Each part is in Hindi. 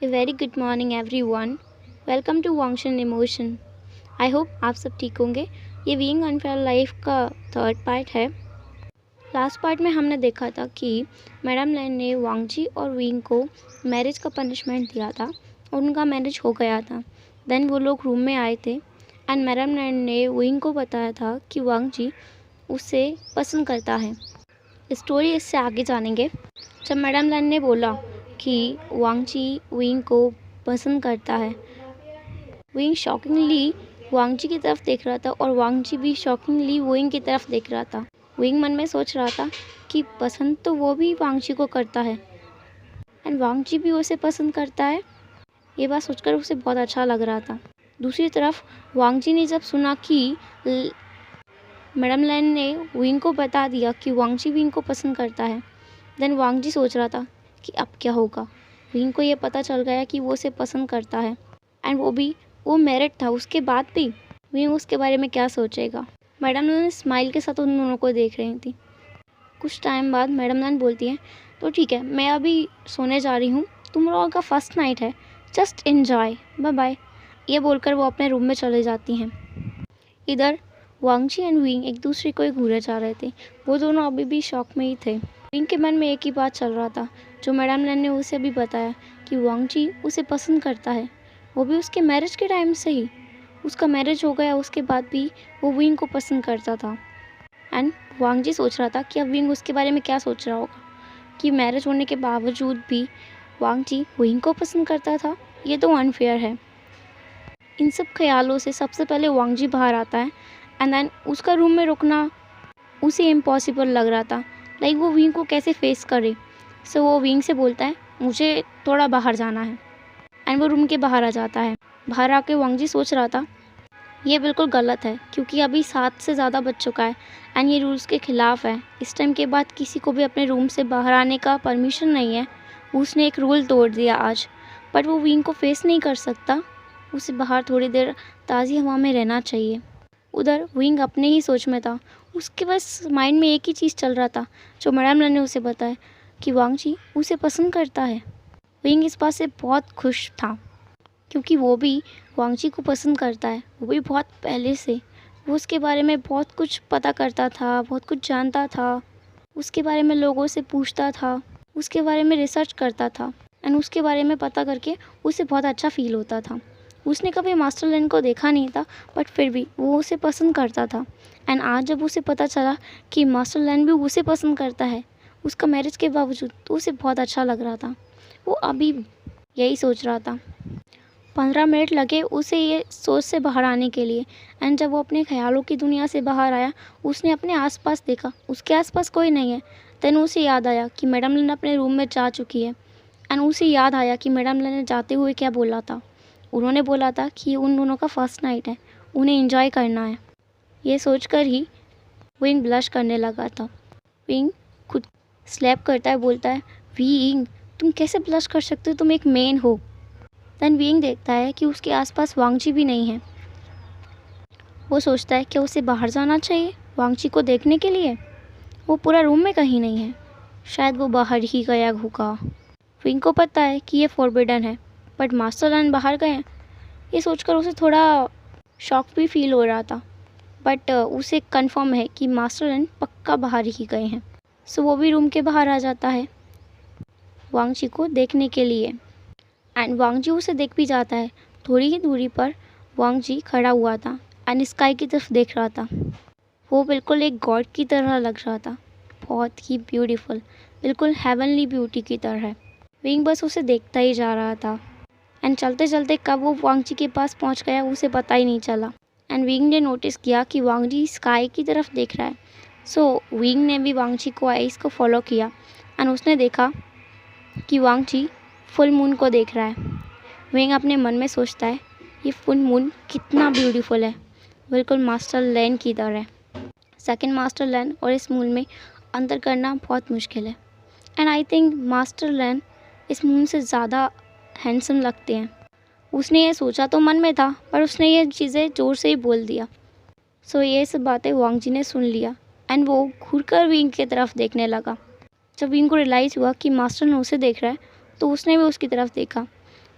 A very good morning everyone. Welcome to Wangshan Emotion. I hope आप सब ठीक होंगे। ये बीइंग अनफेयर लाइफ का थर्ड पार्ट है। लास्ट पार्ट में हमने देखा था कि मैडम लैन ने वांगजी और विंग को मैरिज का पनिशमेंट दिया था और उनका मैरिज हो गया था। देन वो लोग रूम में आए थे एंड मैडम लैन ने विंग को बताया था कि वांगजी उसे पसंद करता है। स्टोरी इससे आगे जानेंगे। जब मैडम लैन ने बोला कि वांगजी विंग को पसंद करता है, विंग शॉकिंगली वांगजी की तरफ देख रहा था और वांगजी भी शॉकिंगली विंग की तरफ देख रहा था। विंग मन में सोच रहा था कि पसंद तो वो भी वांगजी को करता है एंड वांगजी भी उसे पसंद करता है। ये बात सोचकर उसे बहुत अच्छा लग रहा था। दूसरी तरफ वांगजी ने जब सुना कि मैडम लैन ने विंग को बता दिया कि वांगजी विंग को पसंद करता है, देन वांगजी सोच रहा था कि अब क्या होगा। विंग को ये पता चल गया कि वो उसे पसंद करता है एंड वो मैरिड था। उसके बाद भी विंग उसके बारे में क्या सोचेगा। मैडम लैन स्माइल के साथ उन दोनों को देख रही थी। कुछ टाइम बाद मैडम लैन बोलती है, तो ठीक है, मैं अभी सोने जा रही हूँ, तुम लोगों का फर्स्ट नाइट है, जस्ट एन्जॉय, बाय बाय। ये बोलकर वो अपने रूम में चले जाती हैं। इधर वांगजी एंड विंग एक दूसरे को ही घूरे जा रहे थे। वो दोनों अभी भी शॉक में ही थे। विंग के मन में एक ही बात चल रहा था जो मैडम लैन ने उसे अभी बताया कि वांगजी उसे पसंद करता है, वो भी उसके मैरिज के टाइम से ही। उसका मैरिज हो गया, उसके बाद भी वो विंग को पसंद करता था एंड वांगजी सोच रहा था कि अब विंग उसके बारे में क्या सोच रहा होगा कि मैरिज होने के बावजूद भी वांगजी विंग को पसंद करता था। ये तो अनफेयर है। इन सब ख्यालों से सबसे पहले वांगजी बाहर आता है एंड देन उसका रूम में रुकना उसे इम्पॉसिबल लग रहा था। लाइक वो विंग को कैसे फेस करे। सो वो विंग से बोलता है, मुझे थोड़ा बाहर जाना है एंड वो रूम के बाहर आ जाता है। बाहर आके वांगजी सोच रहा था ये बिल्कुल गलत है क्योंकि अभी 7 से ज़्यादा बज चुका है एंड ये रूल्स के ख़िलाफ़ है। इस टाइम के बाद किसी को भी अपने रूम से बाहर आने का परमिशन नहीं है। उसने एक रूल तोड़ दिया आज, बट वो विंग को फेस नहीं कर सकता। उसे बाहर थोड़ी देर ताज़ी हवा में रहना चाहिए। उधर विंग अपने ही सोच में था। उसके बस माइंड में एक ही चीज़ चल रहा था जो मैडम लैन ने उसे बताया कि वांगजी उसे पसंद करता है। विंग इस बात से बहुत खुश था क्योंकि वो भी वांगजी को पसंद करता है, वो भी बहुत पहले से। वो उसके बारे में बहुत कुछ पता करता था, बहुत कुछ जानता था, उसके बारे में लोगों से पूछता था, उसके बारे में रिसर्च करता था एंड उसके बारे में पता करके उसे बहुत अच्छा फील होता था। उसने कभी मास्टर लैन को देखा नहीं था, बट फिर भी वो उसे पसंद करता था एंड आज जब उसे पता चला कि मास्टर लैन भी उसे पसंद करता है उसका मैरिज के बावजूद, तो उसे बहुत अच्छा लग रहा था। वो अभी यही सोच रहा था। 15 मिनट लगे उसे ये सोच से बाहर आने के लिए एंड जब वो अपने ख्यालों की दुनिया से बाहर आया, उसने अपने आसपास देखा, उसके आसपास कोई नहीं है। देन उसे याद आया कि मैडम लैन अपने रूम में जा चुकी है एंड उसे याद आया कि मैडम लैन ने जाते हुए क्या बोला था। उन्होंने बोला था कि उन दोनों का फर्स्ट नाइट है, उन्हें एंजॉय करना है। ये सोचकर ही विंग ब्लश करने लगा था। विंग खुद स्लैप करता है, बोलता है, विंग तुम कैसे ब्लश कर सकते हो, तुम एक मेन हो। देन विंग देखता है कि उसके आसपास वांगजी भी नहीं है। वो सोचता है कि उसे बाहर जाना चाहिए वांगजी को देखने के लिए। वो पूरा रूम में कहीं नहीं है, शायद वो बाहर ही गया होगा। विंग को पता है कि ये फॉरबिडन है, बट मास्टर लैन बाहर गए हैं। ये सोचकर उसे थोड़ा शॉक भी फील हो रहा था, बट उसे कंफर्म है कि मास्टर लैन पक्का बाहर ही गए हैं। सो वो भी रूम के बाहर आ जाता है वांगजी को देखने के लिए एंड वांगजी उसे देख भी जाता है। थोड़ी ही दूरी पर वांगजी खड़ा हुआ था एंड स्काई की तरफ देख रहा था। वो बिल्कुल एक गॉड की तरह लग रहा था, बहुत ही ब्यूटीफुल, बिल्कुल हेवनली ब्यूटी की तरह। विंग बस उसे देखता ही जा रहा था एंड चलते चलते कब वो वांगजी के पास पहुंच गया उसे पता ही नहीं चला एंड विंग ने नोटिस किया कि वांगजी स्काई की तरफ देख रहा है। सो विंग ने भी वांगजी को आइस को फॉलो किया एंड उसने देखा कि वांगजी फुल मून को देख रहा है। विंग अपने मन में सोचता है, ये फुल मून कितना ब्यूटीफुल है, बिल्कुल मास्टर लैन की तरह। सेकंड मास्टर लैन और इस मून में अंतर करना बहुत मुश्किल है एंड आई थिंक मास्टर लैन इस मून से ज़्यादा हैंडसम लगते हैं। उसने ये सोचा तो मन में था, पर उसने ये चीज़ें ज़ोर से ही बोल दिया। सो ये सब बातें वांगजी ने सुन लिया एंड वो घूरकर विंग की तरफ देखने लगा। जब विंग को रियलाइज़ हुआ कि मास्टर ने उसे देख रहा है, तो उसने भी उसकी तरफ देखा।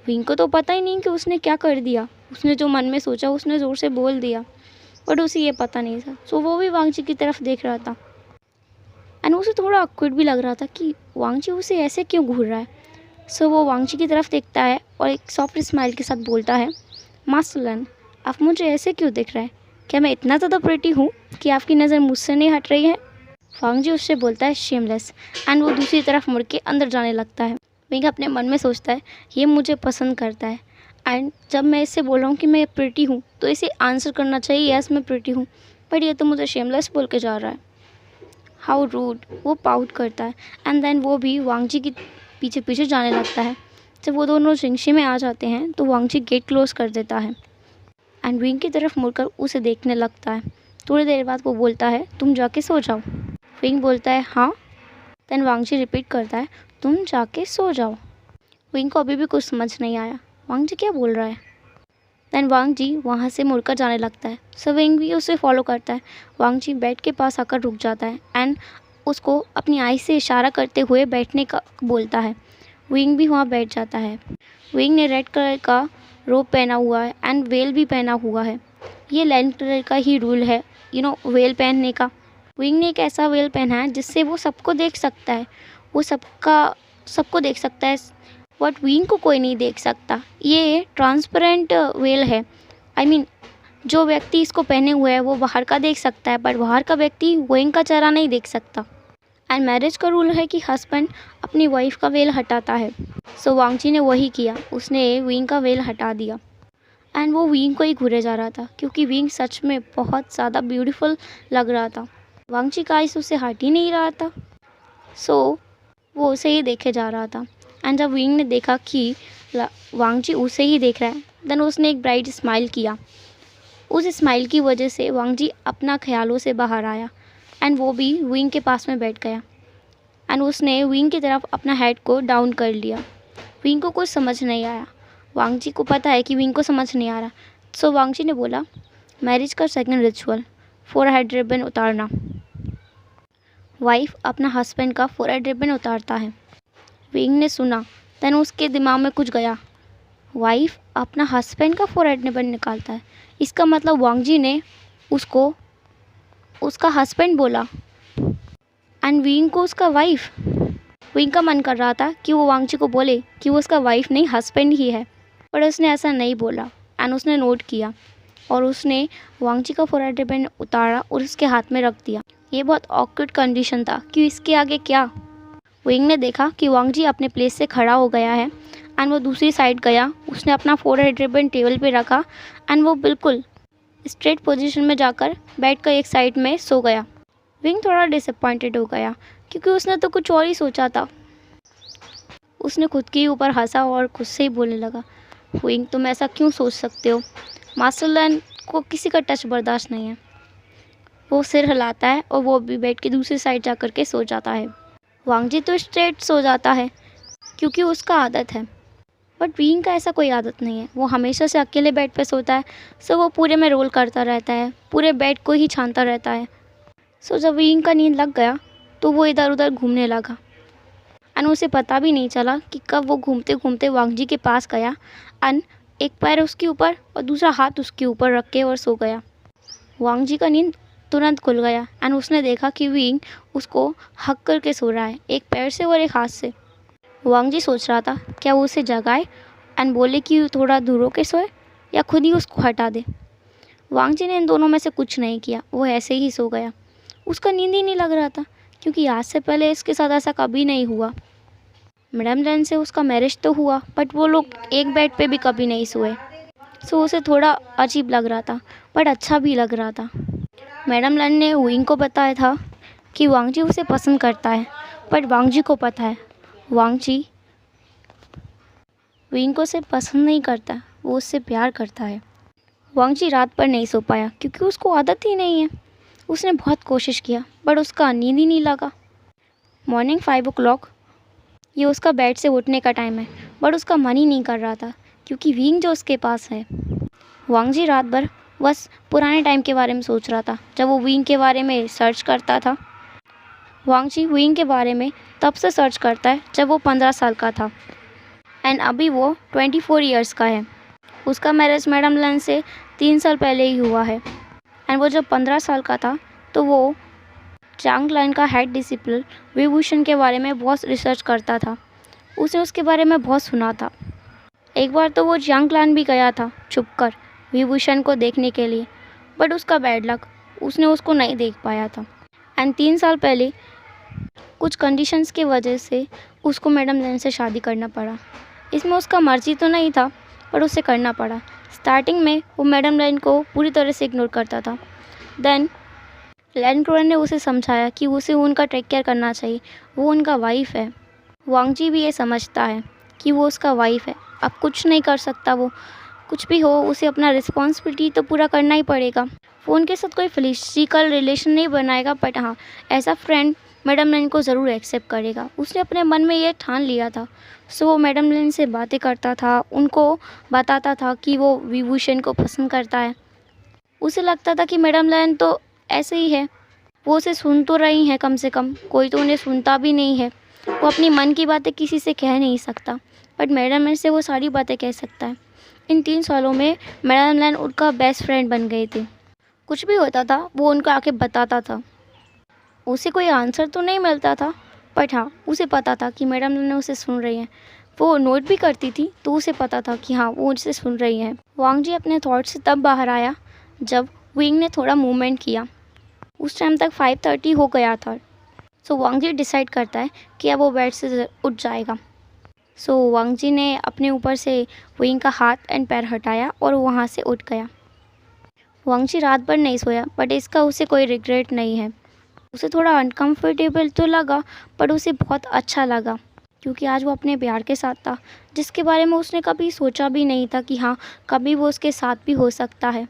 विंग को तो पता ही नहीं कि उसने क्या कर दिया। उसने जो मन में सोचा उसने ज़ोर से बोल दिया, बट उसे ये पता नहीं था। सो वो भी वांगजी की तरफ देख रहा था एंड उसे थोड़ा ऑकवर्ड भी लग रहा था कि वांगजी उसे ऐसे क्यों घूर रहा है। सो वो वांगजी की तरफ देखता है और एक सॉफ्ट स्माइल के साथ बोलता है, मास्टर लन, आप मुझे ऐसे क्यों देख रहे हैं? क्या मैं इतना ज़्यादा प्रिटी हूँ कि आपकी नज़र मुझसे नहीं हट रही है? वांगजी उससे बोलता है, शेमलेस, एंड वो दूसरी तरफ मुड़ के अंदर जाने लगता है। विंग अपने मन में सोचता है, ये मुझे पसंद करता है एंड जब मैं इससे बोल रहा हूँ कि मैं प्रिटी हूँ तो इसे आंसर करना चाहिए, यस मैं प्रिटी हूँ, बट ये तो मुझे शेमलेस बोल के जा रहा है। हाउ रूड, वो पाउट करता है एंड देन वो भी वांगजी की पीछे पीछे जाने लगता है। जब वो दोनों रिंगशे में आ जाते हैं तो वांगजी गेट क्लोज कर देता है एंड विंग की तरफ मुड़कर उसे देखने लगता है। थोड़ी देर बाद वो बोलता है, तुम जाके सो जाओ। विंग बोलता है, हाँ। देन वांगजी रिपीट करता है, तुम जाके सो जाओ। विंग को अभी भी कुछ समझ नहीं आया, वांगजी क्या बोल रहा है। देन वांगजी वहाँ से मुड़कर जाने लगता है। सो विंग भी उसे फॉलो करता है। वांगजी बेड के पास आकर रुक जाता है एंड उसको अपनी आई से इशारा करते हुए बैठने का बोलता है। विंग भी वहाँ बैठ जाता है। विंग ने रेड कलर का रोब पहना हुआ है एंड वेल भी पहना हुआ है। ये लाइन कलर का ही रूल है वेल पहनने का। विंग ने एक ऐसा वेल पहना है जिससे वो सबको देख सकता है, वो सबको देख सकता है, बट विंग को कोई नहीं देख सकता। ये ट्रांसपेरेंट वेल है। आई मीन जो व्यक्ति इसको पहने हुए है वो बाहर का देख सकता है, बट बाहर का व्यक्ति विंग का चेहरा नहीं देख सकता। एंड मैरिज का रूल है कि हस्बैंड अपनी वाइफ का वेल हटाता है। सो वांगजी ने वही किया, उसने विंग का वेल हटा दिया एंड वो विंग को ही घूरे जा रहा था क्योंकि विंग सच में बहुत ज़्यादा ब्यूटीफुल लग रहा था। वांगजी का आइस उससे हट ही नहीं रहा था। सो वो उसे ही देखे जा रहा था एंड जब विंग ने देखा कि वांगजी उसे ही देख रहा है, देन उसने एक ब्राइट स्माइल किया। उस स्माइल की वजह से वांगजी अपना ख्यालों से बाहर आया एंड वो भी विंग के पास में बैठ गया एंड उसने विंग की तरफ अपना हेड को डाउन कर लिया। विंग को कुछ समझ नहीं आया। वांगजी को पता है कि विंग को समझ नहीं आ रहा। सो वांगजी ने बोला, मैरिज का सेकंड रिचुअल, फोरहेड रिबन उतारना। वाइफ अपना हस्बैंड का फोरहेड रिबन उतारता है। विंग ने सुना, देन उसके दिमाग में कुछ गया। वाइफ अपना हस्बैंड का फोरहेड रिबन निकालता है, इसका मतलब वांगजी ने उसको उसका हस्बैंड बोला एंड विंग को उसका वाइफ। विंग का मन कर रहा था कि वो वांगजी को बोले कि वो उसका वाइफ नहीं हस्बैंड ही है, पर उसने ऐसा नहीं बोला एंड उसने नोट किया और उसने वांगजी का फोरहेड रिबन उतारा और उसके हाथ में रख दिया। ये बहुत ऑकवर्ड कंडीशन था कि इसके आगे क्या। विंग ने देखा कि वांगजी अपने प्लेस से खड़ा हो गया है एंड वो दूसरी साइड गया। उसने अपना फोरहेड रिबन टेबल पे रखा एंड वो बिल्कुल स्ट्रेट पोजीशन में जाकर बेड का एक साइड में सो गया। विंग थोड़ा डिसअपॉइंटेड हो गया क्योंकि उसने तो कुछ और ही सोचा था। उसने खुद के ऊपर हंसा और खुद से ही बोलने लगा, विंग तुम ऐसा क्यों सोच सकते हो? मास्टर लैन को किसी का टच बर्दाश्त नहीं है। वो सिर हिलाता है और वो भी बेड की दूसरी साइड जा कर के सो जाता है। वांगजी तो स्ट्रेट सो जाता है क्योंकि उसका आदत है, बट विंग का ऐसा कोई आदत नहीं है। वो हमेशा से अकेले बेड पे सोता है। सो वो पूरे में रोल करता रहता है, पूरे बेड को ही छानता रहता है। सो जब विंग का नींद लग गया तो वो इधर उधर घूमने लगा एंड उसे पता भी नहीं चला कि कब वो घूमते घूमते वांगजी के पास गया एंड एक पैर उसके ऊपर और दूसरा हाथ उसके ऊपर रख के और सो गया। वांगजी का नींद तुरंत खुल गया एंड उसने देखा कि विंग उसको हक करके सो रहा है, एक पैर से और एक हाथ से। वांगजी सोच रहा था क्या वो उसे जगाए एंड बोले कि थोड़ा दूर होके सोए या खुद ही उसको हटा दे। वांगजी ने इन दोनों में से कुछ नहीं किया, वो ऐसे ही सो गया। उसका नींद ही नहीं लग रहा था क्योंकि आज से पहले इसके साथ ऐसा कभी नहीं हुआ। मैडम लैन से उसका मैरिज तो हुआ बट वो लोग एक बेड पे भी कभी नहीं सोए। सो उसे थोड़ा अजीब लग रहा था बट अच्छा भी लग रहा था। मैडम लैन ने विंग को बताया था कि वांगजी उसे पसंद करता है, बट वांगजी को पता है वांगजी विंग को उसे पसंद नहीं करता, वो उससे प्यार करता है। वांगजी रात भर नहीं सो पाया क्योंकि उसको आदत ही नहीं है। उसने बहुत कोशिश किया बट उसका नींद ही नहीं लगा। मॉर्निंग 5 o'clock ये उसका बेड से उठने का टाइम है, बट उसका मन ही नहीं कर रहा था क्योंकि विंग जो उसके पास है। वांगजी रात भर बस पुराने टाइम के बारे में सोच रहा था जब वो विंग के बारे में सर्च करता था। वांगजी विंग के बारे में तब से सर्च करता है जब वो 15 साल का था एंड अभी वो 24 ईयर्स का है। उसका मैरिज मैडम लन से 3 साल पहले ही हुआ है। एंड वो जब 15 साल का था तो वो चांग लाइन का हेड डिसिप्लिन विभूषण के बारे में बहुत रिसर्च करता था। उसे उसके बारे में बहुत सुना था। एक बार तो वो चांग लाइन भी गया था छुपकर विभूषण को देखने के लिए, बट उसका बैड लक, उसने उसको नहीं देख पाया था। एंड 3 साल पहले कुछ कंडीशंस की वजह से उसको मैडम लैन से शादी करना पड़ा। इसमें उसका मर्जी तो नहीं था, पर उसे करना पड़ा। स्टार्टिंग में वो मैडम लैन को पूरी तरह से इग्नोर करता था। देन लैंड क्रोनर ने उसे समझाया कि उसे उनका टेक केयर करना चाहिए, वो उनका वाइफ है। वांग जी भी ये समझता है कि वो उसका वाइफ है, अब कुछ नहीं कर सकता। वो कुछ भी हो उसे अपना रिस्पॉन्सिबिलिटी तो पूरा करना ही पड़ेगा। वो उनके साथ कोई फिजिकल रिलेशन नहीं बनाएगा, बट हाँ ऐसा फ्रेंड मैडम लैन को ज़रूर एक्सेप्ट करेगा। उसने अपने मन में ये ठान लिया था। सो वो मैडम लैन से बातें करता था, उनको बताता था कि वो विभूषण को पसंद करता है। उसे लगता था कि मैडम लैन तो ऐसे ही है, वो उसे सुन तो रही हैं, कम से कम कोई तो उन्हें सुनता भी नहीं है। वो अपनी मन की बातें किसी से कह नहीं सकता, बट मैडम लैन से वो सारी बातें कह सकता है। इन 3 सालों में मैडम लैन उनका बेस्ट फ्रेंड बन गए थे। कुछ भी होता था वो उनको आके बताता था। उसे कोई आंसर तो नहीं मिलता था, बट हाँ उसे पता था कि मैडम लैन उसे सुन रही हैं। वो नोट भी करती थी तो उसे पता था कि हाँ वो उसे सुन रही हैं। वांग जी अपने थॉट से तब बाहर आया जब विंग ने थोड़ा मूवमेंट किया। उस टाइम तक 5:30 हो गया था। सो वांग जी डिसाइड करता है कि अब वो बेड से उठ जाएगा। सो वांग जी ने अपने ऊपर से विंग का हाथ एंड पैर हटाया और वहाँ से उठ गया। वांग जी रात भर नहीं सोया, बट इसका उसे कोई रिग्रेट नहीं है। उसे थोड़ा अनकंफर्टेबल तो लगा, पर उसे बहुत अच्छा लगा, क्योंकि आज वो अपने प्यार के साथ था, जिसके बारे में उसने कभी सोचा भी नहीं था कि हाँ कभी वो उसके साथ भी हो सकता है,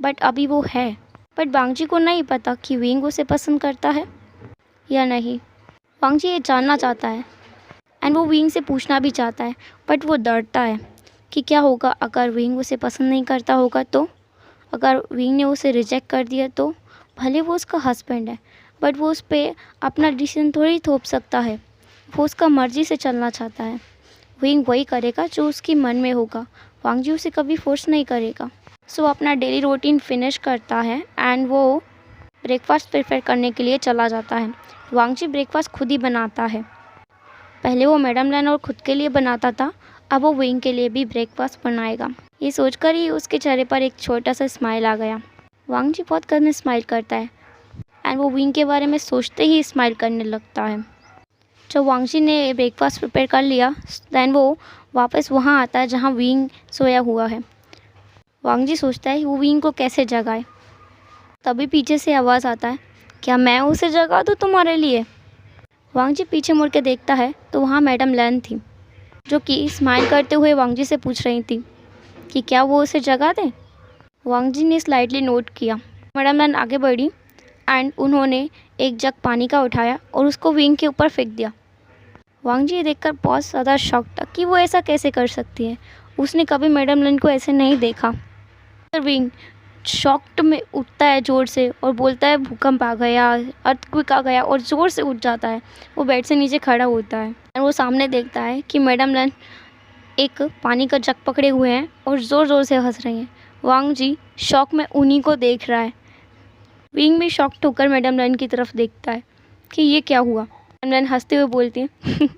बट अभी वो है। बट वांग जी को नहीं पता कि विंग उसे पसंद करता है या नहीं। वांग जी ये जानना चाहता है एंड वो विंग से पूछना भी चाहता है, बट वो डरता है कि क्या होगा अगर विंग उसे पसंद नहीं करता होगा तो। अगर विंग ने उसे रिजेक्ट कर दिया तो। भले वो उसका हस्बैंड है, बट वो उस पर अपना डिसीजन थोड़ी थोप सकता है। वो उसका मर्जी से चलना चाहता है। विंग वही करेगा जो उसके मन में होगा। वांग जी उसे कभी फोर्स नहीं करेगा। सो अपना डेली रूटीन फिनिश करता है एंड वो ब्रेकफास्ट प्रिपेयर करने के लिए चला जाता है। वांग जी ब्रेकफास्ट खुद ही बनाता है। पहले वो मैडम लैन और खुद के लिए बनाता था, अब वो विंग के लिए भी ब्रेकफास्ट बनाएगा। ये सोचकर ही उसके चेहरे पर एक छोटा सा स्माइल आ गया। वांग जी बहुत कम स्माइल करता है एंड वो विंग के बारे में सोचते ही स्माइल करने लगता है। जब वांग जी ने ब्रेकफास्ट प्रिपेयर कर लिया, दैन वो वापस वहाँ आता है जहाँ विंग सोया हुआ है। वांग जी सोचता है वो विंग को कैसे जगाए। तभी पीछे से आवाज़ आता है, क्या मैं उसे जगा दूँ तुम्हारे लिए। वांग जी पीछे मुड़ के देखता है तो वहाँ मैडम लैन थी, जो कि स्माइल करते हुए वांग जी से पूछ रही थी कि क्या वो उसे जगा दें। वांग जी ने स्लाइटली नोट किया। मैडम लैन आगे बढ़ी एंड उन्होंने एक जग पानी का उठाया और उसको विंग के ऊपर फेंक दिया। वांग जी ये देखकर बहुत ज़्यादा शॉक था कि वो ऐसा कैसे कर सकती है। उसने कभी मैडम लैन को ऐसे नहीं देखा। विंग शॉक्ड में उठता है ज़ोर से और बोलता है भूकंप आ गया, अर्थक्वेक आ गया, और ज़ोर से उठ जाता है। वो बेड से नीचे खड़ा होता है और वो सामने देखता है कि मैडम लैन एक पानी का जग पकड़े हुए हैं और ज़ोर ज़ोर से हंस रही हैं। वांग जी शॉक में उन्हीं को देख रहा है। विंग भी शॉक्ड होकर मैडम लैन की तरफ देखता है कि ये क्या हुआ। मैडम लैन हंसते हुए बोलती हैं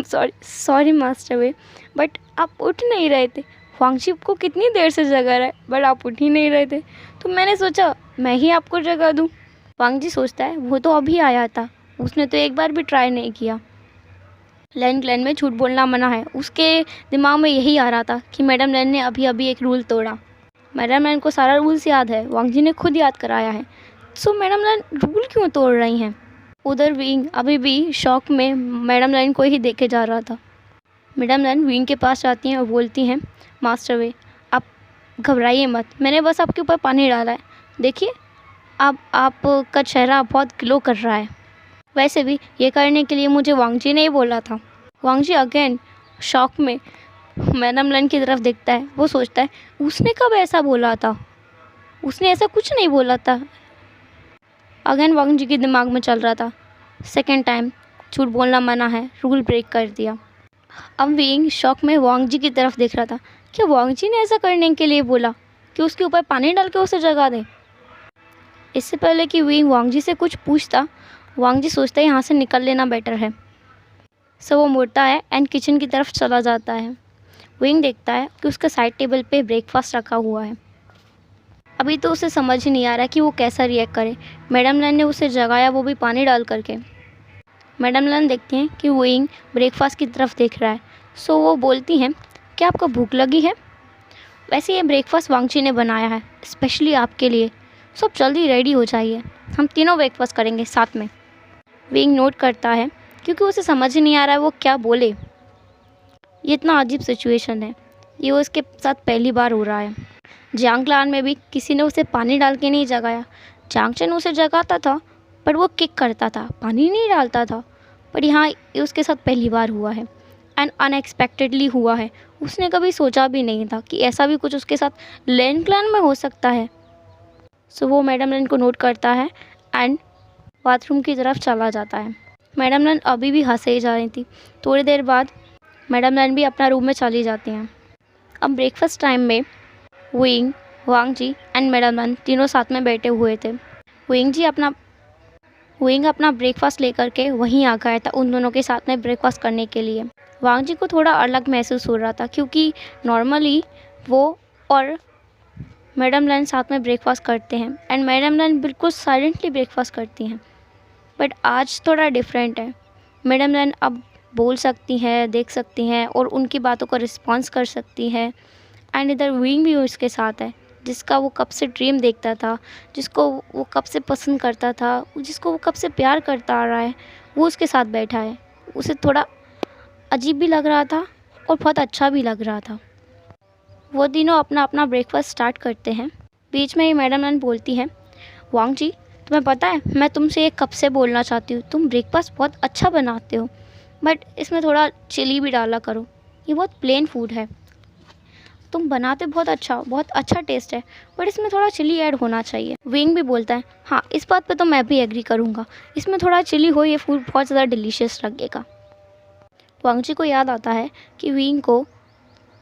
सॉरी मास्टर वे, बट आप उठ नहीं रहे थे। वांग जी को कितनी देर से जगा रहा है, बट आप उठ ही नहीं रहे थे, तो मैंने सोचा मैं ही आपको जगा दूं। वांग जी सोचता है वो तो अभी आया था, उसने तो एक बार भी ट्राई नहीं किया। लैन क्लैन में झूठ बोलना मना है। उसके दिमाग में यही आ रहा था कि मैडम लैन ने अभी अभी एक रूल तोड़ा। मैडम लैन को सारा रूल्स याद है, वांग जी ने खुद याद कराया है। सो मैडम लैन रूल क्यों तोड़ रही हैं। उधर विंग अभी भी शॉक में मैडम लैन को ही देखे जा रहा था। मैडम लैन विंग के पास जाती हैं और बोलती हैं, मास्टर वे आप घबराइए मत, मैंने बस आपके ऊपर पानी डाला है, देखिए अब आपका चेहरा बहुत ग्लो कर रहा है। वैसे भी ये करने के लिए मुझे वांग जी ने ही बोला था। वांग जी अगेन शॉक में मैडम लैन की तरफ देखता है। वो सोचता है उसने कब ऐसा बोला था, उसने ऐसा कुछ नहीं बोला था। अगेन वांग जी के दिमाग में चल रहा था, सेकेंड टाइम झूठ बोलना मना है, रूल ब्रेक कर दिया। अब विंग शॉक में वांग जी की तरफ देख रहा था। क्या वांग जी ने ऐसा करने के लिए बोला कि उसके ऊपर पानी डाल के उसे जगा दे? इससे पहले कि विंग वांग जी से कुछ पूछता, वांग जी सोचता है यहाँ से निकल लेना बेटर है। सो वो मुड़ता है एंड किचन की तरफ चला जाता है। विंग देखता है कि उसके साइड टेबल पे ब्रेकफास्ट रखा हुआ है। अभी तो उसे समझ ही नहीं आ रहा कि वो कैसा रिएक्ट करे। मैडम लैन ने उसे जगाया, वो भी पानी डाल करके। मैडम लैन देखती हैं कि विंग ब्रेकफास्ट की तरफ देख रहा है। सो वो बोलती हैं, क्या आपको भूख लगी है? वैसे ये ब्रेकफास्ट वांगची ने बनाया है स्पेशली आपके लिए। सो आप जल्दी रेडी हो जाइए, हम तीनों ब्रेकफास्ट करेंगे साथ में। विंग नोट करता है क्योंकि उसे समझ ही नहीं आ रहा है वो क्या बोले। ये इतना अजीब सिचुएशन है, ये वो इसके साथ पहली बार हो रहा है। जांगलान में भी किसी ने उसे पानी डाल के नहीं जगाया। जांगचन उसे जगाता था पर वो किक करता था, पानी नहीं डालता था। पर यहाँ ये उसके साथ पहली बार हुआ है एंड अनएक्सपेक्टेडली हुआ है। उसने कभी सोचा भी नहीं था कि ऐसा भी कुछ उसके साथ लैन क्लैन में हो सकता है। सो वो मैडम लैन को नोट करता है एंड बाथरूम की तरफ चला जाता है। मैडम लैन अभी भी हंसे ही जा रही थी। थोड़ी देर बाद मैडम लैन भी अपना रूम में चली जाती हैं। अब ब्रेकफास्ट टाइम में Wing, Wang ji and madam Lan तीनों साथ में बैठे हुए थे। विंग अपना ब्रेकफास्ट लेकर के वहीं आ गया था उन दोनों के साथ में ब्रेकफास्ट करने के लिए। वांग जी को थोड़ा अलग महसूस हो रहा था क्योंकि नॉर्मली वो और मैडम लैन साथ में ब्रेकफास्ट करते हैं एंड मैडम लैन बिल्कुल साइलेंटली ब्रेकफास्ट करती हैं। बट आज थोड़ा डिफरेंट है। मैडम लैन अब बोल सकती हैं, देख सकती हैं और उनकी बातों का रिस्पॉन्स कर सकती हैं। एंड इधर विंग भी उसके साथ है, जिसका वो कब से ड्रीम देखता था, जिसको वो कब से पसंद करता था, जिसको वो कब से प्यार करता आ रहा है, वो उसके साथ बैठा है। उसे थोड़ा अजीब भी लग रहा था और बहुत अच्छा भी लग रहा था। वो तीनों अपना अपना ब्रेकफास्ट स्टार्ट करते हैं। बीच में ही मैडम लैन बोलती है, वांग जी तुम्हें पता है मैं तुमसे एक कब से बोलना चाहती हूँ, तुम ब्रेकफास्ट बहुत अच्छा बनाते हो बट इसमें थोड़ा चिली भी डाला करो, ये बहुत प्लेन फूड है। तुम बनाते बहुत अच्छा टेस्ट है बट इसमें थोड़ा चिली ऐड होना चाहिए। विंग भी बोलता है, हाँ इस बात पे तो मैं भी एग्री करूँगा, इसमें थोड़ा चिली हो, ये फूड बहुत ज़्यादा डिलीशियस लगेगा। वांग जी को याद आता है कि विंग को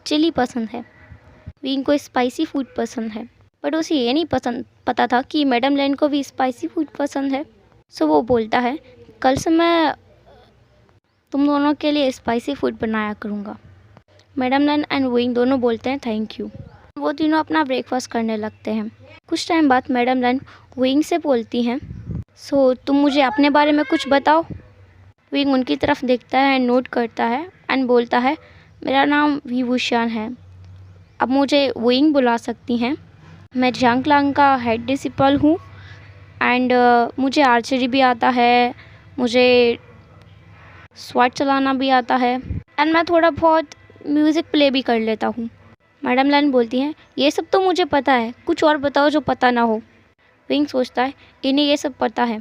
चिली पसंद है, विंग को स्पाइसी फूड पसंद है, बट उसे ये नहीं पता था कि मैडम लैन को भी स्पाइसी फूड पसंद है। सो वो बोलता है, कल से मैं तुम दोनों के लिए स्पाइसी फूड बनाया करूँगा। मैडम लैन एंड विंग दोनों बोलते हैं थैंक यू। वो तीनों अपना ब्रेकफास्ट करने लगते हैं। कुछ टाइम बाद मैडम लैन विंग से बोलती हैं, सो तुम मुझे अपने बारे में कुछ बताओ। विंग उनकी तरफ देखता है एंड नोट करता है एंड बोलता है, मेरा नाम विभूषण है, अब मुझे विंग बुला सकती हैं। मैं जांगलांग का हेड डिसिपल हूँ एंड मुझे आर्चरी भी आता है, मुझे स्वॉर्ड चलाना भी आता है एंड मैं थोड़ा बहुत म्यूज़िक प्ले भी कर लेता हूँ। मैडम लैन बोलती हैं, ये सब तो मुझे पता है, कुछ और बताओ जो पता ना हो। विंग सोचता है, इन्हें ये सब पता है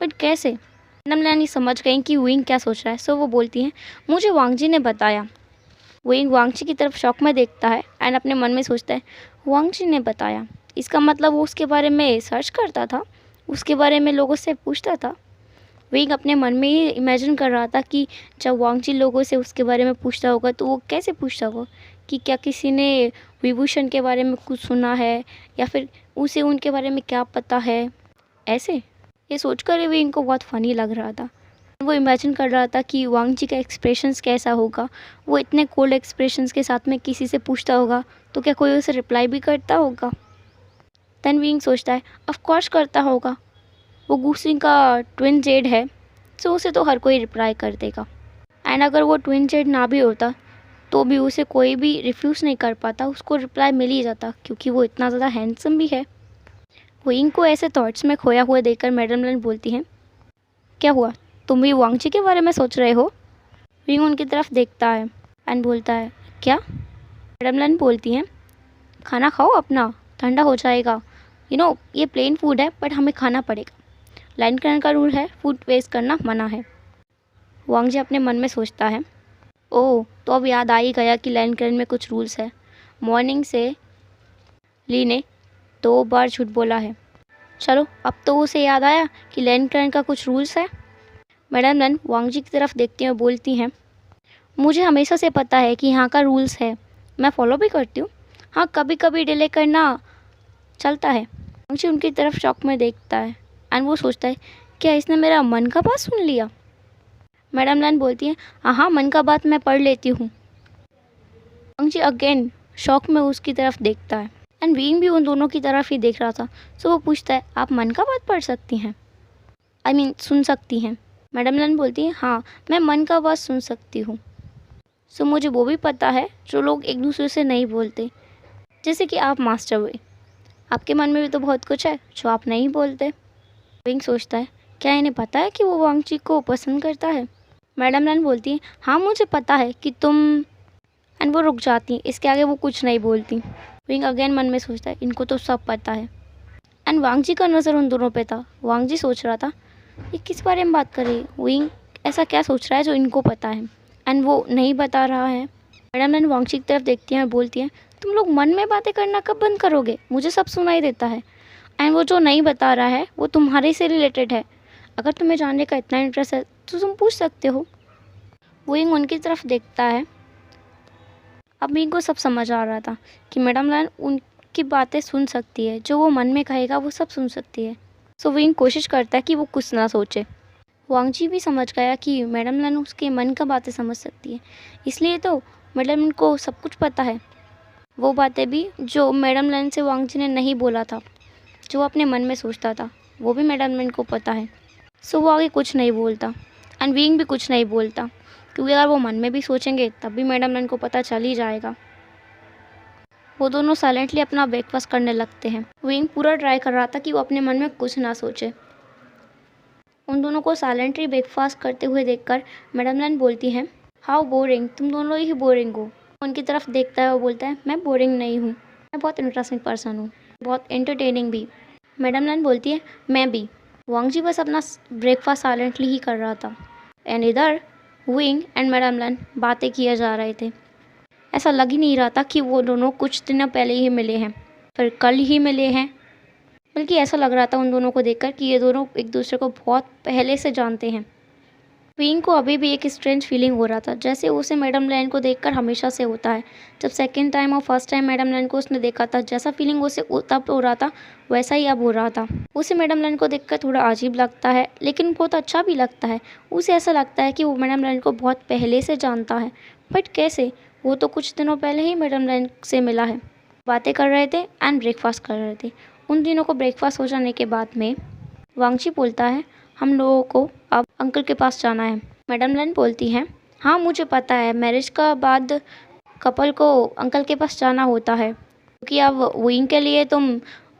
बट कैसे। मैडम लैन ये समझ गई कि विंग क्या सोच रहा है। सो वो बोलती हैं, मुझे वांग जी ने बताया। विंग वांग जी की तरफ शौक में देखता है एंड अपने मन में सोचता है, वांग जी ने बताया, इसका मतलब वो उसके बारे में सर्च करता था, उसके बारे में लोगों से पूछता था। विंग अपने मन में ही इमेजिन कर रहा था कि जब वांग जी लोगों से उसके बारे में पूछता होगा तो वो कैसे पूछता होगा कि क्या किसी ने विभूषण के बारे में कुछ सुना है या फिर उसे उनके बारे में क्या पता है। ऐसे ये सोचकर विंग को बहुत फ़नी लग रहा था। वो इमेजिन कर रहा था कि वांग जी का एक्सप्रेशंस कैसा होगा। वो इतने कोल्ड एक्सप्रेशंस के साथ में किसी से पूछता होगा तो क्या कोई उसे रिप्लाई भी करता होगा। देन विंग सोचता है, ऑफ कोर्स करता होगा, वो गुसिंग का ट्विन जेड है, सो उसे तो हर कोई रिप्लाई कर देगा। एंड अगर वो ट्विन जेड ना भी होता तो भी उसे कोई भी रिफ्यूज़ नहीं कर पाता, उसको रिप्लाई मिल ही जाता क्योंकि वो इतना ज़्यादा हैंडसम भी है। विंग को ऐसे थॉट्स में खोया हुआ देखकर मैडम लैन बोलती हैं, क्या हुआ, तुम भी वांग जी के बारे में सोच रहे हो। विंग उनकी तरफ देखता है एंड बोलता है, क्या। मैडम लैन बोलती हैं, खाना खाओ अपना, ठंडा हो जाएगा, ये प्लेन फूड है बट हमें खाना पड़ेगा, लैन क्लैन का रूल है, फूड वेस्ट करना मना है। वांग जी अपने मन में सोचता है, ओह तो अब याद आ ही गया कि लैन क्लैन में कुछ रूल्स है। मॉर्निंग से ली ने 2 बार झूठ बोला है, चलो अब तो उसे याद आया कि लैन क्लैन का कुछ रूल्स है। मैडम लैन वांग जी की तरफ देखती हैं और बोलती हैं, मुझे हमेशा से पता है कि यहाँ का रूल्स है, मैं फॉलो भी करती हूँ। हाँ, कभी कभी डिले करना चलता है। वांगची उनकी तरफ शौक में देखता है एंड वो सोचता है, क्या इसने मेरा मन का बात सुन लिया? मैडम लान बोलती है, हाँ हाँ, मन का बात मैं पढ़ लेती हूँ। वांगची अगेन शौक में उसकी तरफ देखता है एंड वीइंग भी उन दोनों की तरफ ही देख रहा था। सो वो पूछता है, आप मन का बात पढ़ सकती हैं? सुन सकती हैं। मैडम लान बोलती है, हाँ, मैं मन का बात सुन सकती हूँ। सो मुझे वो भी पता है जो लोग एक दूसरे से नहीं बोलते, जैसे कि आप मास्टर हुए। आपके मन में भी तो बहुत कुछ है जो आप नहीं बोलते। विंग सोचता है, क्या इन्हें पता है कि वो वांगची को पसंद करता है? मैडम लान बोलती है, हाँ, मुझे पता है कि तुम। एंड वो रुक जाती है, इसके आगे वो कुछ नहीं बोलती। विंग अगेन मन में सोचता है, इनको तो सब पता है। एंड वांगची का नज़र उन दोनों पे था। वांगची सोच रहा था, ये किस बारे में बात कर रही है? विंग ऐसा क्या सोच रहा है जो इनको पता है एंड वो नहीं बता रहा है? मैडम लान वांगची की तरफ देखती हैं और बोलती हैं, तुम लोग मन में बातें करना कब बंद करोगे? मुझे सब सुनाई देता है एंड वो जो नहीं बता रहा है वो तुम्हारे से रिलेटेड है। अगर तुम्हें जानने का इतना इंटरेस्ट है तो तुम पूछ सकते हो। विंग उनकी तरफ देखता है। अब विंग को सब समझ आ रहा था कि मैडम लान उनकी बातें सुन सकती है, जो वो मन में कहेगा वो सब सुन सकती है। सो विंग कोशिश करता है कि वो कुछ ना सोचे। वांगची भी समझ गया कि मैडम लान उसके मन का बातें समझ सकती है, इसलिए तो मैडम को सब कुछ पता है। वो बातें भी जो मैडम लान से वांगची ने नहीं बोला था, जो अपने मन में सोचता था, वो भी मैडम लान को पता है। सो वो आगे कुछ नहीं बोलता एंड विंग भी कुछ नहीं बोलता, क्योंकि अगर वो मन में भी सोचेंगे तब भी मैडम लान को पता चल ही जाएगा। वो दोनों साइलेंटली अपना ब्रेकफास्ट करने लगते हैं। विंग पूरा ट्राई कर रहा था कि वो अपने मन में कुछ ना सोचे। उन दोनों को साइलेंटली ब्रेकफास्ट करते हुए देखकर मैडम लान बोलती हैं, हाउ बोरिंग, तुम दोनों ही बोरिंग हो। उनकी तरफ देखता है और बोलता है, मैं बोरिंग नहीं हूँ, मैं बहुत इंटरेस्टिंग पर्सन हूँ, बहुत एंटरटेनिंग भी। मैडम लान बोलती है, मैं भी। वांगची बस अपना ब्रेकफास्ट साइलेंटली ही कर रहा था एंड इधर विंग एंड मैडम लान बातें किए जा रहे थे। ऐसा लग ही नहीं रहा था कि वो दोनों कुछ दिनों पहले ही मिले हैं, फिर कल ही मिले हैं, बल्कि ऐसा लग रहा था उन दोनों को देखकर कि ये दोनों एक दूसरे को बहुत पहले से जानते हैं। विंग को अभी भी एक स्ट्रेंज फीलिंग हो रहा था, जैसे उसे मैडम लान को देखकर हमेशा से होता है। जब सेकंड टाइम और फर्स्ट टाइम मैडम लान को उसने देखा था, जैसा फीलिंग उसे तब हो रहा था वैसा ही अब हो रहा था। उसे मैडम लान को देखकर थोड़ा अजीब लगता है, लेकिन बहुत अच्छा भी लगता है। उसे ऐसा लगता है कि वो मैडम लान को बहुत पहले से जानता है, बट कैसे? वो तो कुछ दिनों पहले ही मैडम लान से मिला है। बातें कर रहे थे एंड ब्रेकफास्ट कर रहे थे। उन दिनों को ब्रेकफास्ट हो जाने के बाद में वांगची बोलता है, हम लोगों को अब अंकल के पास जाना है। मैडम लान बोलती हैं, हाँ, मुझे पता है, मैरिज का बाद कपल को अंकल के पास जाना होता है, क्योंकि अब विंग के लिए तुम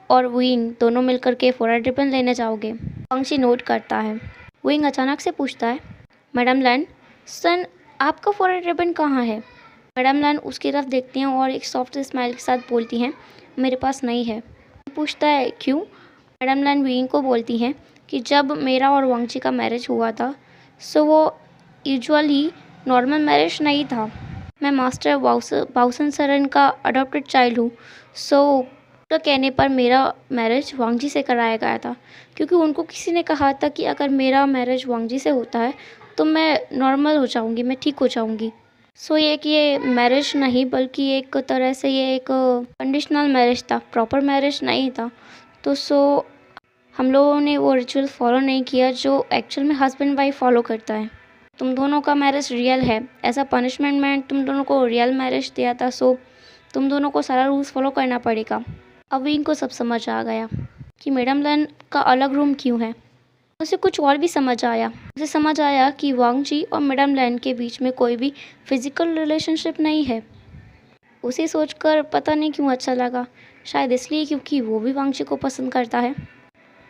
और विंग दोनों मिलकर के फॉरेन रिबन लेने जाओगे। वांगची नोट करता है। विंग अचानक से पूछता है, मैडम लान, सन, आपका फॉरेन रिबन कहाँ है? मैडम लान उसकी तरफ देखती हैं और एक सॉफ्ट स्माइल के साथ बोलती हैं, मेरे पास नहीं है। पूछता है, क्यों? मैडम लान विंग को बोलती हैं कि जब मेरा और वांगची का मैरिज हुआ था, सो वो यूजुअली नॉर्मल मैरिज नहीं था। मैं मास्टर बाउसन सरन का अडॉप्टेड चाइल्ड हूँ। सो तो कहने पर मेरा मैरिज वांगची से कराया गया था, क्योंकि उनको किसी ने कहा था कि अगर मेरा मैरिज वांगची से होता है तो मैं नॉर्मल हो जाऊँगी, मैं ठीक हो जाऊँगी। सो ये मैरिज नहीं, बल्कि एक तरह से ये एक कंडीशनल मैरिज था, प्रॉपर मैरिज नहीं था। तो सो हम लोगों ने वो रिचुअल फॉलो नहीं किया जो एक्चुअल में हस्बैंड वाइफ फॉलो करता है। तुम दोनों का मैरिज रियल है, ऐसा पनिशमेंट में तुम दोनों को रियल मैरिज दिया था, सो तुम दोनों को सारा रूल्स फॉलो करना पड़ेगा। अब इनको सब समझ आ गया कि मैडम लान का अलग रूम क्यों है। उसे कुछ और भी समझ आया। उसे समझ आया कि वांगची और मैडम लान के बीच में कोई भी फिजिकल रिलेशनशिप नहीं है। उसे सोचकर पता नहीं क्यों अच्छा लगा, शायद इसलिए क्योंकि वो भी वांगची को पसंद करता है।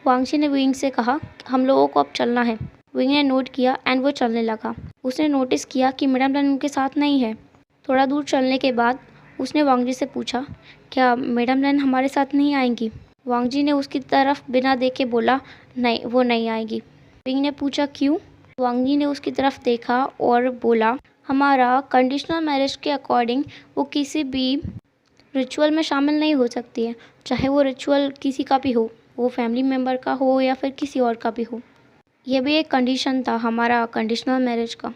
वांगची ने विंग से कहा, हम लोगों को अब चलना है। विंग ने नोट किया एंड वो चलने लगा। उसने नोटिस किया कि मैडम लान उनके साथ नहीं है। थोड़ा दूर चलने के बाद उसने वांगजी से पूछा, क्या मैडम लान हमारे साथ नहीं आएंगी? वांगजी ने उसकी तरफ बिना देखे बोला, नहीं, वो नहीं आएगी। विंग ने पूछा, क्यों? वांगजी ने उसकी तरफ देखा और बोला, हमारा कंडीशनल मैरिज के अकॉर्डिंग वो किसी भी रिचुअल में शामिल नहीं हो सकती है, चाहे वो रिचुअल किसी का भी हो, वो फैमिली मेम्बर का हो या फिर किसी और का भी हो। यह भी एक कंडीशन था हमारा कंडीशनल मैरिज का।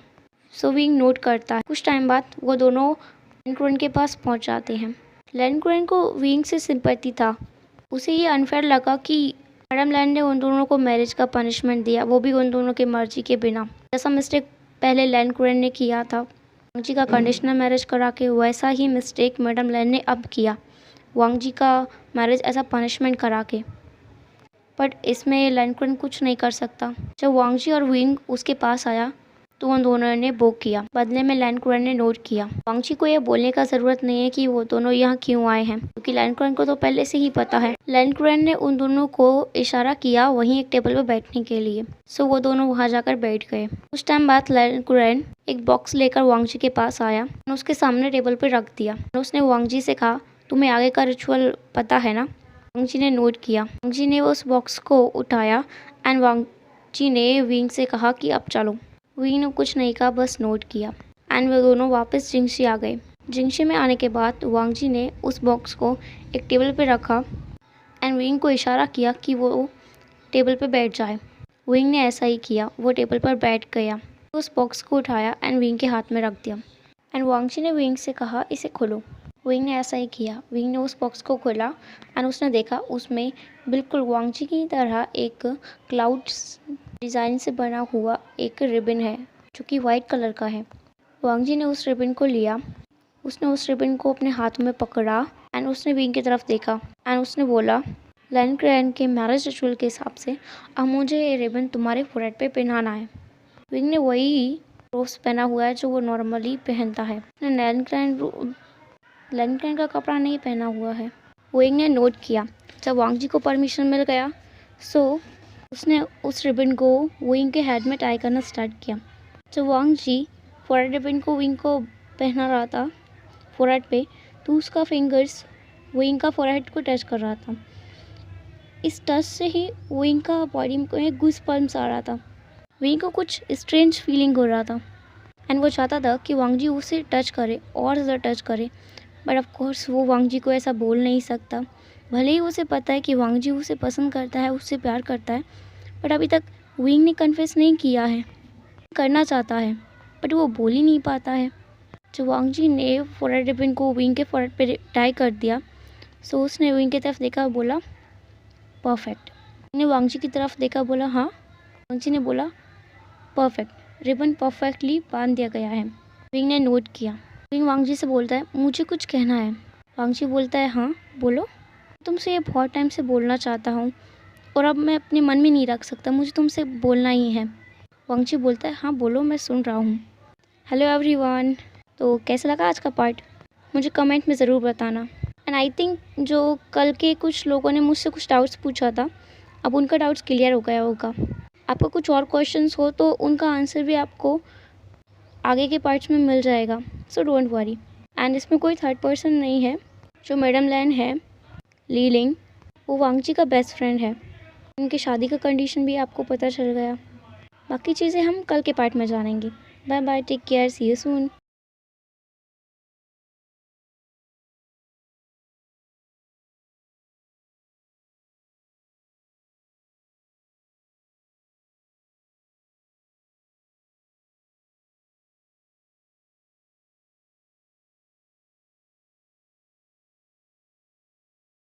सो विंग नोट करता है। कुछ टाइम बाद वो दोनों लैन कुरन के पास पहुंच जाते हैं। लैन कुरन को विंग से सिंपैथी था। उसे ये अनफेयर लगा कि मैडम लैन ने उन दोनों को मैरिज का पनिशमेंट दिया, वो भी उन दोनों की मर्जी के बिना। जैसा मिस्टेक पहले लैन कुरन ने किया था वांग जी का कंडीशनल मैरिज करा के, वैसा ही मिस्टेक मैडम लैन ने अब किया वांग जी का मैरिज ऐसा पनिशमेंट करा के। बट इसमें लैन कुरन कुछ नहीं कर सकता। जब वांग जी और विंग उसके पास आया तो उन दोनों ने वो किया। बदले में लैन कुरन ने नोट किया। वांग जी को यह बोलने का ज़रूरत नहीं है कि वो दोनों यहाँ क्यों आए हैं, क्योंकि लैन कुरन को तो पहले से ही पता है। लैन कुरन ने उन दोनों को इशारा किया वहीं एक टेबल पर बैठने के लिए। सो वो दोनों वहाँ जाकर बैठ गए। कुछ टाइम बाद लैन कुरन एक बॉक्स लेकर वांग जी के पास आया और उसके सामने टेबल पर रख दिया। उसने वांग जी से कहा, तुम्हें आगे का रिचुअल पता है ना? वांग जी ने नोट किया। वांग जी ने उस बॉक्स को उठाया एंड वांग जी ने विंग से कहा कि अब चलो। विंग ने कुछ नहीं कहा, बस नोट किया एंड वो दोनों वापस जिंगशी आ गए। जिंगशी में आने के बाद वांग जी ने उस बॉक्स को एक टेबल पे रखा एंड विंग को इशारा किया कि वो टेबल पे बैठ जाए। विंग ने ऐसा ही किया, वो टेबल पर बैठ गया। उस बॉक्स को उठाया एंड विंग के हाथ में रख दिया एंड वांग जी ने विंग से कहा, इसे खोलो। विंग ने ऐसा ही किया। विंग ने उस बॉक्स को खोला एंड उसने देखा उसमें बिल्कुल वांग जी की तरह एक क्लाउड्स डिज़ाइन से बना हुआ एक रिबन है जो कि वाइट कलर का है। वांग जी ने उस रिबन को लिया। उसने उस रिबन को अपने हाथ में पकड़ा एंड उसने विंग की तरफ देखा एंड उसने बोला, लैन कुरन के मैरिज रिचुअल के हिसाब से अब मुझे ये रिबन तुम्हारे फोरहेड पे पहनाना है। विंग ने वही रोब्स पहना हुआ है जो वो नॉर्मली पहनता है। लैन कुरन का कपड़ा नहीं पहना हुआ है। विंग ने नोट किया। जब वांग जी को परमिशन मिल गया सो उसने उस रिबन को विंग के हेड में टाई करना स्टार्ट किया। जब वांग जी फोरहेड रिबन को विंग को पहना रहा था फोरहेड पे, तो उसका फिंगर्स विंग का फोरहेड को टच कर रहा था। इस टच से ही विंग का बॉडी में गूज़बम्प्स आ रहा था। विंग को कुछ स्ट्रेंज फीलिंग हो रहा था एंड वो चाहता था कि वांग जी उसे टच करे और ज़्यादा टच करे। बट ऑफ कोर्स वो वांग जी को ऐसा बोल नहीं सकता। भले ही उसे पता है कि वांग जी उसे पसंद करता है, उससे प्यार करता है, बट अभी तक विंग ने कन्फेस नहीं किया है। करना चाहता है बट वो बोल ही नहीं पाता है। जब वांग जी ने फोरहेड रिबन को विंग के फोरहेड पे टाई कर दिया सो उसने विंग की तरफ देखा, बोला परफेक्ट। ने वांग जी की तरफ देखा, बोला हाँ। वांग जी ने बोला परफेक्ट, रिबन परफेक्टली बांध दिया गया है। विंग ने नोट किया। विंग वांग जी से बोलता है, मुझे कुछ कहना है। वांग जी बोलता है, हाँ बोलो। तुमसे ये बहुत टाइम से बोलना चाहता हूँ और अब मैं अपने मन में नहीं रख सकता, मुझे तुमसे बोलना ही है। वांग जी बोलता है, हाँ बोलो, मैं सुन रहा हूँ। हेलो एवरीवन, तो कैसा लगा आज का पार्ट मुझे कमेंट में ज़रूर बताना। एंड आई थिंक जो कल के कुछ लोगों ने मुझसे कुछ डाउट्स पूछा था, अब उनका डाउट्स क्लियर हो गया होगा। आपको कुछ और क्वेश्चंस हो तो उनका आंसर भी आपको आगे के पार्ट्स में मिल जाएगा, सो डोंट वरी। एंड इसमें कोई थर्ड पर्सन नहीं है। जो मैडम लैन है ली लिंग, वो वांग जी का बेस्ट फ्रेंड है। उनकी शादी का कंडीशन भी आपको पता चल गया। बाकी चीज़ें हम कल के पार्ट में जानेंगे। Bye bye, take care, see you soon.